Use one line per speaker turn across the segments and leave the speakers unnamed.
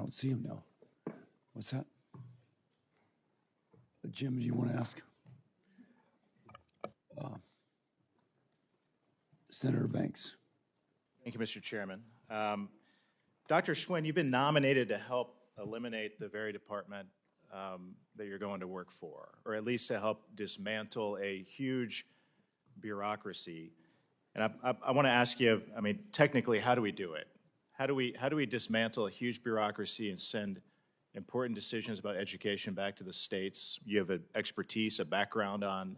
don't see him now. What's that? Jim, do you want to ask? Senator Banks.
Thank you, Mr. Chairman. Dr. Schwinn, you've been nominated to help eliminate the very department that you're going to work for, or at least to help dismantle a huge bureaucracy. And I want to ask you, I mean, technically, how do we do it? How do we dismantle a huge bureaucracy and send important decisions about education back to the states? You have an expertise, a background on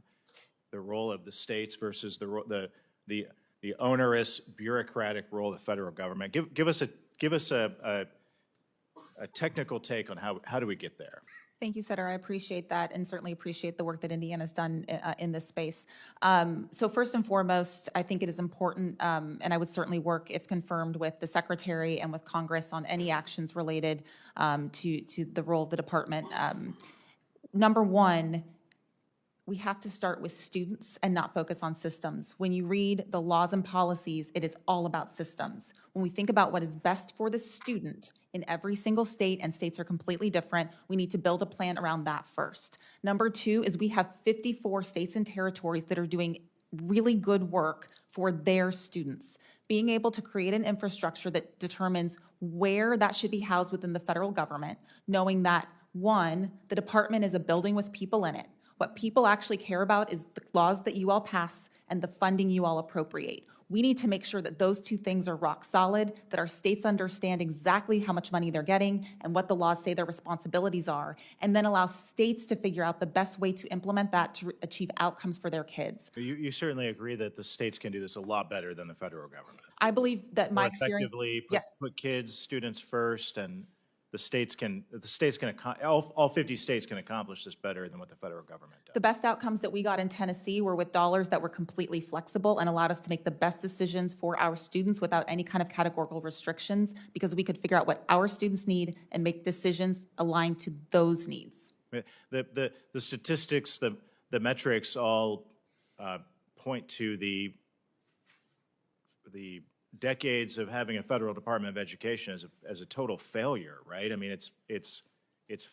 the role of the states versus the onerous bureaucratic role of the federal government. Give us a technical take on how do we get there?
Thank you, Senator. I appreciate that and certainly appreciate the work that Indiana's done in this space. So first and foremost, I think it is important, and I would certainly work, if confirmed, with the Secretary and with Congress on any actions related to the role of the department. Number one, we have to start with students and not focus on systems. When you read the laws and policies, it is all about systems. When we think about what is best for the student in every single state, and states are completely different, we need to build a plan around that first. Number two is we have 54 states and territories that are doing really good work for their students. Being able to create an infrastructure that determines where that should be housed within the federal government, knowing that, one, the department is a building with people in it. What people actually care about is the laws that you all pass and the funding you all appropriate. We need to make sure that those two things are rock solid, that our states understand exactly how much money they're getting and what the laws say their responsibilities are, and then allow states to figure out the best way to implement that to achieve outcomes for their kids.
You certainly agree that the states can do this a lot better than the federal government.
I believe that my experience,
effectively
yes.
put kids, students first, and all 50 states can accomplish this better than what the federal government does.
The best outcomes that we got in Tennessee were with dollars that were completely flexible and allowed us to make the best decisions for our students without any kind of categorical restrictions, because we could figure out what our students need and make decisions aligned to those needs.
The statistics, the metrics all point to the decades of having a federal Department of Education as a total failure, right? I mean, it's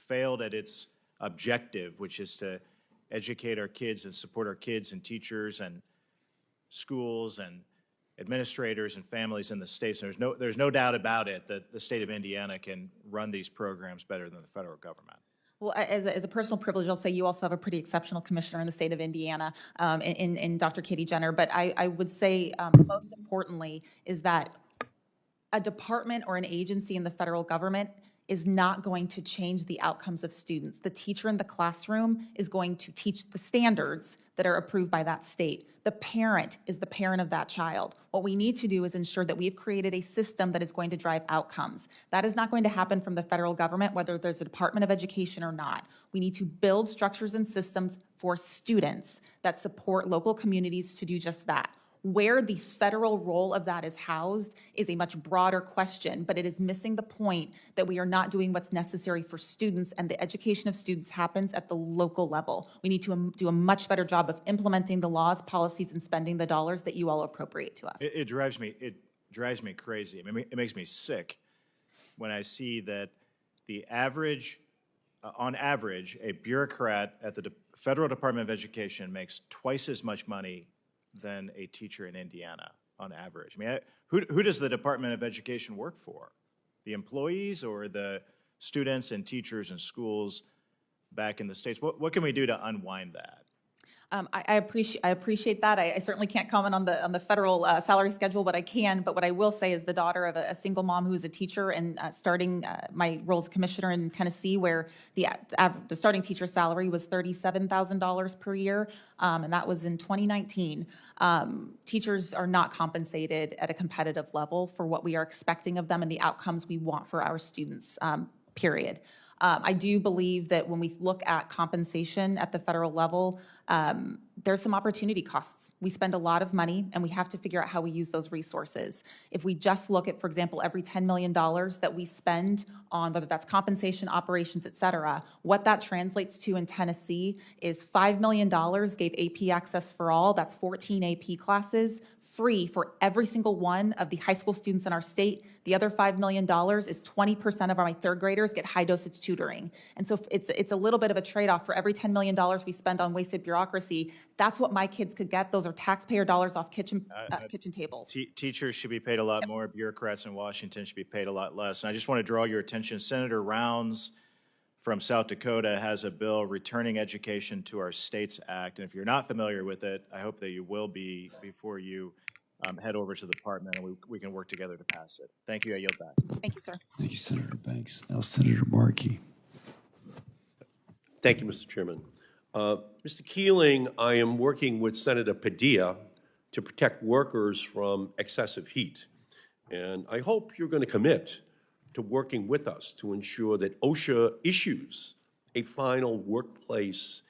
failed at its objective, which is to educate our kids and support our kids and teachers and schools and administrators and families in the states. And there's no doubt about it that the state of Indiana can run these programs better than the federal government.
Well, as a personal privilege, I'll say you also have a pretty exceptional commissioner in the state of Indiana, in Dr. Katie Jenner. But I would say most importantly is that a department or an agency in the federal government is not going to change the outcomes of students. The teacher in the classroom is going to teach the standards that are approved by that state. The parent is the parent of that child. What we need to do is ensure that we've created a system that is going to drive outcomes. That is not going to happen from the federal government, whether there's a Department of Education or not. We need to build structures and systems for students that support local communities to do just that. Where the federal role of that is housed is a much broader question, but it is missing the point that we are not doing what's necessary for students, and the education of students happens at the local level. We need to do a much better job of implementing the laws, policies, and spending the dollars that you all appropriate to us.
It drives me crazy. I mean, it makes me sick when I see that on average, a bureaucrat at the Federal Department of Education makes twice as much money than a teacher in Indiana on average. I mean, who does the Department of Education work for? The employees or the students and teachers and schools back in the states? What can we do to unwind that?
I appreciate that. I certainly can't comment on the federal salary schedule, but I can. But what I will say is the daughter of a single mom who is a teacher and starting my role as commissioner in Tennessee, where the starting teacher salary was $37,000 per year, and that was in 2019. Teachers are not compensated at a competitive level for what we are expecting of them and the outcomes we want for our students, period. I do believe that when we look at compensation at the federal level, there's some opportunity costs. We spend a lot of money, and we have to figure out how we use those resources. If we just look at, for example, every $10 million that we spend on whether that's compensation, operations, et cetera, what that translates to in Tennessee is $5 million gave AP Access for All. That's 14 AP classes, free for every single one of the high school students in our state. The other $5 million is 20% of my third graders get high dosage tutoring. And so it's a little bit of a trade-off. For every $10 million we spend on wasted bureaucracy, that's what my kids could get. Those are taxpayer dollars off kitchen tables.
Teachers should be paid a lot more. Bureaucrats in Washington should be paid a lot less. And I just want to draw your attention, Senator Rounds from South Dakota has a bill returning education to our states act. And if you're not familiar with it, I hope that you will be before you head over to the department, and we can work together to pass it. Thank you. I yield back.
Thank you, sir.
Thank you, Senator Banks. Now, Senator Markey.
Thank you, Mr. Chairman. Mr. Keeling, I am working with Senator Padilla to protect workers from excessive heat. And I hope you're going to commit to working with us to ensure that OSHA issues a final workplace